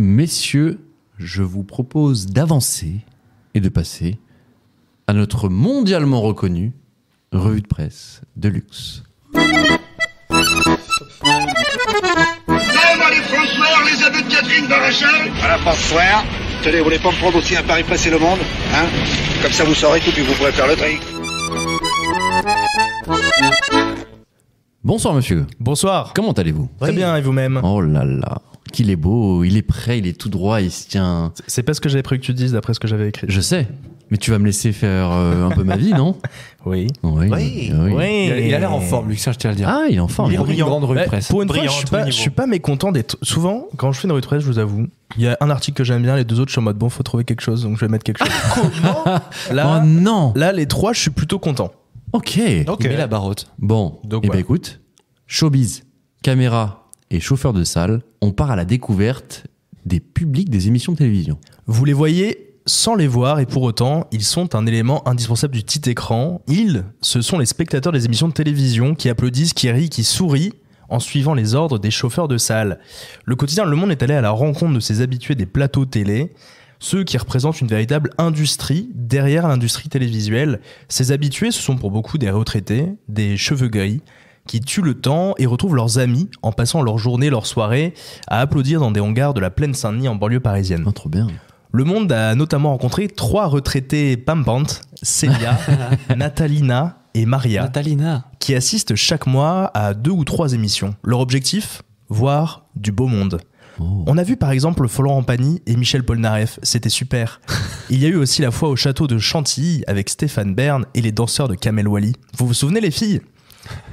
Messieurs, je vous propose d'avancer et de passer à notre mondialement reconnue revue de presse de luxe. Les François, les abus de Catherine Barachal. Voilà, François. Tenez, vous voulez pas me prendre aussi un pari passer le monde, hein? Comme ça vous saurez tout, puis vous pourrez faire le tri. Bonsoir monsieur. Bonsoir. Comment allez-vous? Très bien, et vous-même? Oh là là, qu'il est beau, il est prêt, il est tout droit, il se tient... C'est pas ce que j'avais prévu que tu dises d'après ce que j'avais écrit. Je sais, mais tu vas me laisser faire un peu ma vie, non? Oui. Oui. Il a l'air en forme, Lucien, je tiens à le dire. Ah, il est en forme. Pour une grande revue de Bah, presse. pour une fois, je suis pas mécontent d'être... Souvent, quand je fais une revue de presse, je vous avoue, il y a un article que j'aime bien, les deux autres, je suis en mode, bon, faut trouver quelque chose, donc je vais mettre quelque chose. Comment Oh non. Là, les trois, je suis plutôt content. Ok. Il met la barotte. Bon, Donc, eh ouais. ben écoute, showbiz, caméra et chauffeur de salle, on part à la découverte des publics des émissions de télévision. Vous les voyez sans les voir, et pour autant, ils sont un élément indispensable du petit écran. Ce sont les spectateurs des émissions de télévision qui applaudissent, qui rient, qui sourient en suivant les ordres des chauffeurs de salle. Le quotidien Le Monde est allé à la rencontre de ces habitués des plateaux télé, ceux qui représentent une véritable industrie derrière l'industrie télévisuelle. Ces habitués, ce sont pour beaucoup des retraités, des cheveux gris, qui tuent le temps et retrouvent leurs amis en passant leur journée, leur soirée à applaudir dans des hangars de la Plaine Saint-Denis en banlieue parisienne. Oh, trop bien. Le Monde a notamment rencontré 3 retraités pampantes, Célia, Natalina et Maria, Natalina. qui assistent chaque mois à 2 ou 3 émissions. Leur objectif ? Voir du beau monde. Oh. On a vu par exemple Florent Pagny et Michel Polnareff, c'était super. Il y a eu aussi la fois au château de Chantilly avec Stéphane Bern et les danseurs de Kamel Wally. Vous vous souvenez les filles ?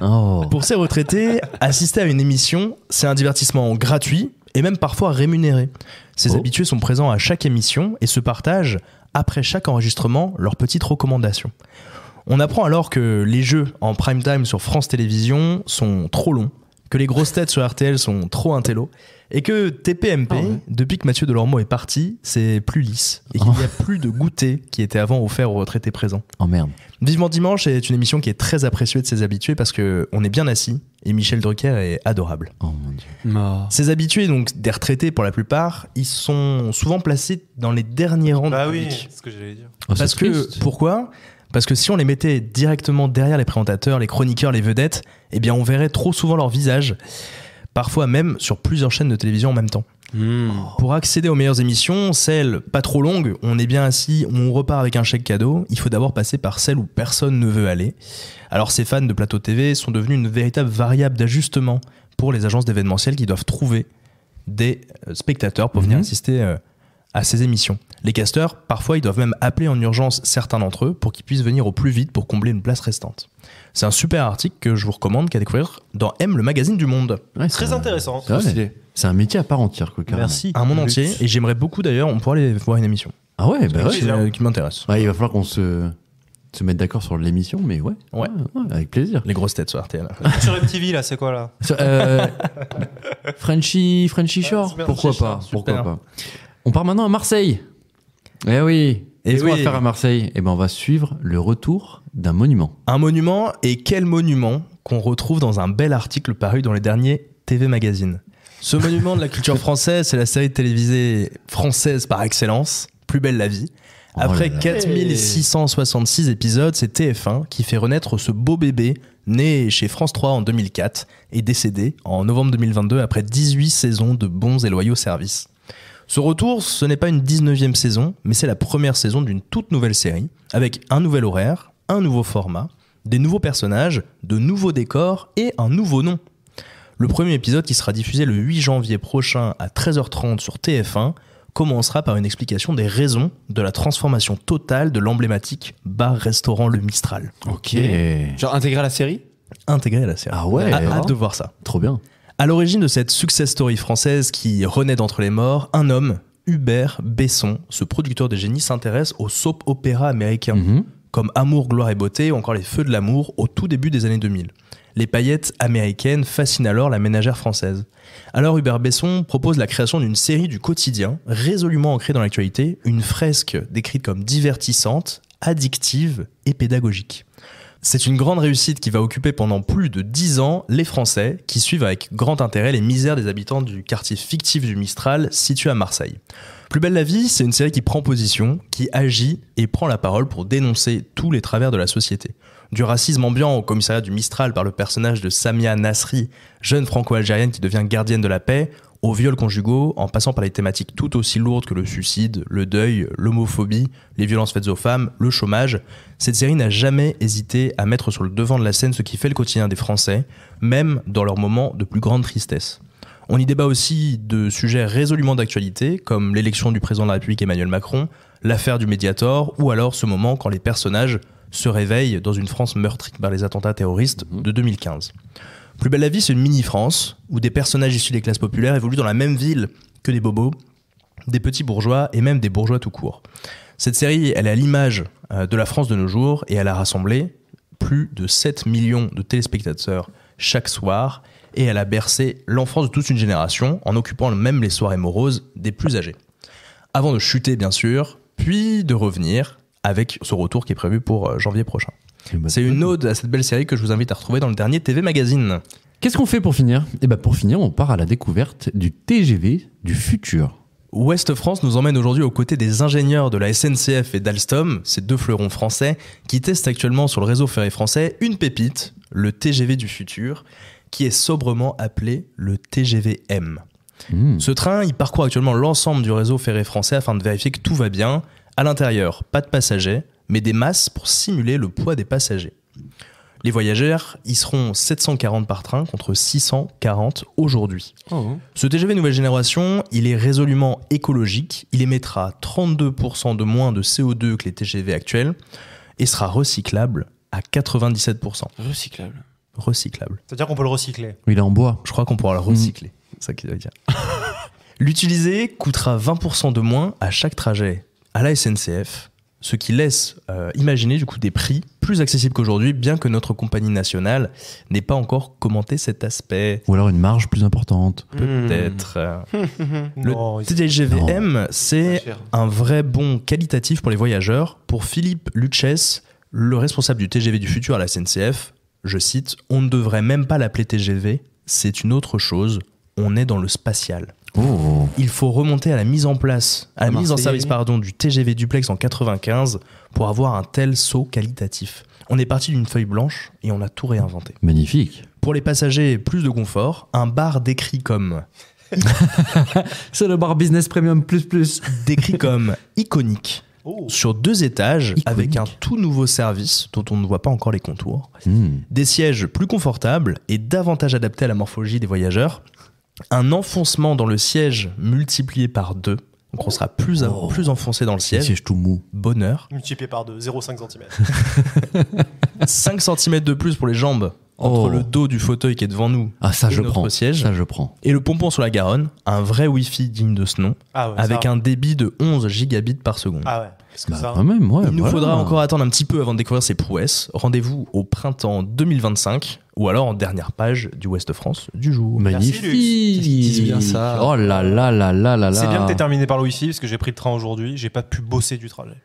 Oh. Pour ces retraités, assister à une émission, c'est un divertissement gratuit et même parfois rémunéré. Ces habitués sont présents à chaque émission et se partagent, après chaque enregistrement, leurs petites recommandations. On apprend alors que les jeux en prime time sur France Télévisions sont trop longs, que les grosses têtes sur RTL sont trop intello, et que TPMP, depuis que Mathieu Delormeau est parti, c'est plus lisse, et qu'il n'y a plus de goûter qui était avant offert aux retraités présents. Oh merde. Vivement Dimanche est une émission qui est très appréciée de ses habitués parce qu'on est bien assis, et Michel Drucker est adorable. Oh mon dieu. Ces habitués, donc des retraités pour la plupart, ils sont souvent placés dans les derniers rangs Bah du oui, public. c'est ce que j'allais dire. Oh, c'est Parce que, triste. pourquoi ? Parce que si on les mettait directement derrière les présentateurs, les chroniqueurs, les vedettes, eh bien on verrait trop souvent leur visage, parfois même sur plusieurs chaînes de télévision en même temps. Pour accéder aux meilleures émissions, celles pas trop longues, on est bien assis, on repart avec un chèque cadeau, il faut d'abord passer par celles où personne ne veut aller. Alors ces fans de plateau TV sont devenus une véritable variable d'ajustement pour les agences d'événementiel qui doivent trouver des spectateurs pour venir assister à ces émissions. Les casteurs, parfois, ils doivent même appeler en urgence certains d'entre eux pour qu'ils puissent venir au plus vite pour combler une place restante. C'est un super article que je vous recommande qu'à découvrir dans M, le magazine du Monde. Ouais, Très c'est un- intéressant. c'est vrai. C'est un métier à part entière, quoi, carrément. Merci. Un monde entier, et j'aimerais beaucoup d'ailleurs, on pourrait aller voir une émission Ah ouais, bah ouais. qui m'intéresse. Ouais, il va falloir qu'on se mette d'accord sur l'émission, mais ouais. Ouais. Avec plaisir. Les grosses têtes sur RTL. Sur MTV, là, c'est quoi, là? Frenchy Shore, super, pourquoi Frenchy pas, Shore, pourquoi super. pas. On part maintenant à Marseille. Eh oui. Eh Qu'est-ce qu'on va oui. faire à Marseille? Eh ben, on va suivre le retour d'un monument. Un monument, et quel monument qu'on retrouve dans un bel article paru dans les derniers TV Magazine. Ce monument de la culture française, c'est la série télévisée française par excellence, Plus belle la vie. Après Oh là là. 4666 épisodes, c'est TF1 qui fait renaître ce beau bébé né chez France 3 en 2004 et décédé en novembre 2022 après 18 saisons de bons et loyaux services. Ce retour, ce n'est pas une 19e saison, mais c'est la première saison d'une toute nouvelle série, avec un nouvel horaire, un nouveau format, des nouveaux personnages, de nouveaux décors et un nouveau nom. Le premier épisode, qui sera diffusé le 8 janvier prochain à 13h30 sur TF1, commencera par une explication des raisons de la transformation totale de l'emblématique bar-restaurant Le Mistral, Ok. Genre intégrer la série? intégré à la série. Ah ouais. Hâte de voir ça. Trop bien. À l'origine de cette success story française qui renaît d'entre les morts, un homme, Hubert Besson, ce producteur de génie, s'intéresse aux soap-opéras américains, comme Amour, gloire et beauté ou encore Les Feux de l'amour au tout début des années 2000. Les paillettes américaines fascinent alors la ménagère française. Alors Hubert Besson propose la création d'une série du quotidien, résolument ancrée dans l'actualité, une fresque décrite comme divertissante, addictive et pédagogique. C'est une grande réussite qui va occuper pendant plus de 10 ans les Français qui suivent avec grand intérêt les misères des habitants du quartier fictif du Mistral situé à Marseille. Plus belle la vie, c'est une série qui prend position, qui agit et prend la parole pour dénoncer tous les travers de la société. Du racisme ambiant au commissariat du Mistral par le personnage de Samia Nasri, jeune franco-algérienne qui devient gardienne de la paix, aux viols conjugaux, en passant par les thématiques tout aussi lourdes que le suicide, le deuil, l'homophobie, les violences faites aux femmes, le chômage, cette série n'a jamais hésité à mettre sur le devant de la scène ce qui fait le quotidien des Français, même dans leurs moments de plus grande tristesse. On y débat aussi de sujets résolument d'actualité, comme l'élection du président de la République Emmanuel Macron, l'affaire du Mediator, ou alors ce moment quand les personnages se réveillent dans une France meurtrie par les attentats terroristes de 2015. Plus belle la vie, c'est une mini-France où des personnages issus des classes populaires évoluent dans la même ville que des bobos, des petits bourgeois et même des bourgeois tout court. Cette série, elle est à l'image de la France de nos jours et elle a rassemblé plus de 7 millions de téléspectateurs chaque soir et elle a bercé l'enfance de toute une génération en occupant même les soirées moroses des plus âgés. Avant de chuter, bien sûr, puis de revenir avec ce retour qui est prévu pour janvier prochain. C'est une ode à cette belle série que je vous invite à retrouver dans le dernier TV Magazine. Qu'est-ce qu'on fait pour finir ? Eh ben pour finir, on part à la découverte du TGV du futur. Ouest France nous emmène aujourd'hui aux côtés des ingénieurs de la SNCF et d'Alstom, ces deux fleurons français, qui testent actuellement sur le réseau ferré français une pépite, le TGV du futur, qui est sobrement appelé le TGV-M. Ce train, il parcourt actuellement l'ensemble du réseau ferré français afin de vérifier que tout va bien. À l'intérieur, pas de passagers, mais des masses pour simuler le poids des passagers. Les voyageurs, ils seront 740 par train contre 640 aujourd'hui. Ce TGV nouvelle génération, il est résolument écologique. Il émettra 32% de moins de CO2 que les TGV actuels et sera recyclable à 97%. Recyclable. C'est-à-dire qu'on peut le recycler. Il est en bois. Je crois qu'on pourra le recycler. C'est ça qu'il veut dire. L'utiliser coûtera 20% de moins à chaque trajet à la SNCF, ce qui laisse imaginer du coup des prix plus accessibles qu'aujourd'hui, bien que notre compagnie nationale n'ait pas encore commenté cet aspect. Ou alors une marge plus importante. Peut-être. Le TGV-M, c'est un vrai bond qualitatif pour les voyageurs. Pour Philippe Luchès, le responsable du TGV du futur à la SNCF, je cite, « On ne devrait même pas l'appeler TGV, c'est une autre chose, on est dans le spatial ». Il faut remonter à la mise en place, à la mise en service du TGV Duplex en 95 pour avoir un tel saut qualitatif. On est parti d'une feuille blanche et on a tout réinventé. Magnifique. Pour les passagers, plus de confort, un bar décrit comme... C'est le bar Business Premium plus. Décrit comme iconique. Sur 2 étages, avec un tout nouveau service dont on ne voit pas encore les contours. Des sièges plus confortables et davantage adaptés à la morphologie des voyageurs. Un enfoncement dans le siège multiplié par 2. Donc on sera plus enfoncé dans le siège. Le siège tout mou. Bonheur. Multiplié par 2, 0,5 cm. 5 cm de plus pour les jambes entre le dos du fauteuil qui est devant nous et notre prends. siège. Ça, je prends. Et le pompon sur la Garonne, un vrai Wi-Fi digne de ce nom, avec un débit de 11 gigabits par seconde. Ah ouais. Quand même, ouais, Il nous faudra encore attendre un petit peu avant de découvrir ces prouesses. Rendez-vous au printemps 2025 ou alors en dernière page du Ouest France du jour. Magnifique. Merci, bien ça. Oh là là là là là là. C'est bien que t'aies terminé par le Wi-Fi parce que j'ai pris le train aujourd'hui, j'ai pas pu bosser du trajet.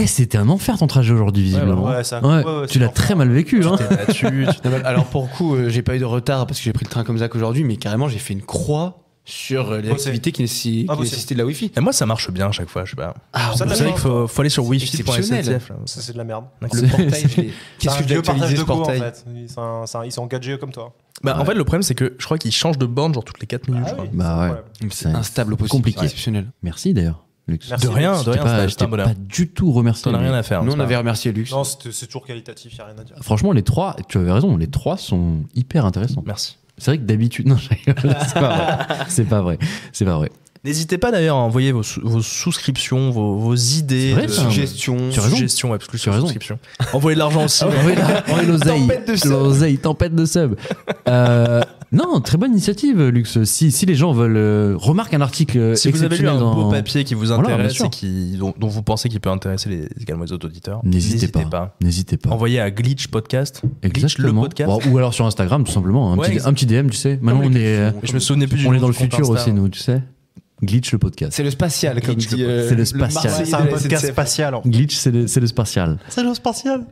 C'était un enfer ton trajet aujourd'hui, visiblement. Tu l'as très mal vécu. Hein. Alors pour le coup, j'ai pas eu de retard parce que j'ai pris le train comme Zach aujourd'hui, mais carrément j'ai fait une croix sur les activités qui nécessitaient de la Wi-Fi. Et moi, ça marche bien à chaque fois. Je sais pas. Vous savez qu'il faut aller sur wifi.sncf. Ça, c'est de la merde. Le portail, qu'est-ce que je dois actualiser ce portail en fait. Ils sont en 4G comme toi. En fait, le problème, c'est que je crois qu'ils changent de borne genre toutes les 4 minutes. C'est instable au possible. Compliqué. Exceptionnel. Merci d'ailleurs. Lux. De rien, c'était un bonheur. Pas du tout remercié. T'en as rien à faire. Nous, on avait remercié Lux. Non, c'est toujours qualitatif, y a rien à dire. Franchement, les 3, tu avais raison, les 3 sont hyper intéressants. Merci. C'est vrai que d'habitude, non, c'est pas vrai. N'hésitez pas d'ailleurs à envoyer vos souscriptions, vos idées, suggestions. Suggestions, plus que souscriptions. Envoyez de l'argent aussi. Envoyez l'oseille, tempête de sub. Non, très bonne initiative, Lux. Si les gens veulent remarquer un article si vous avez lu un beau papier qui vous intéresse voilà, et dont vous pensez qu'il peut intéresser également les autres auditeurs, n'hésitez pas. Envoyez à Glitch Podcast. Exactement. Glitch le podcast. Ou alors sur Instagram, tout simplement. Un petit DM, tu sais. Maintenant, je me souvenais plus du on est nom dans le du compte futur Insta. aussi, nous, tu sais. Glitch le podcast. C'est le spatial, comme dit. C'est le spatial. C'est un podcast spatial. Glitch, c'est le spatial. C'est le spatial.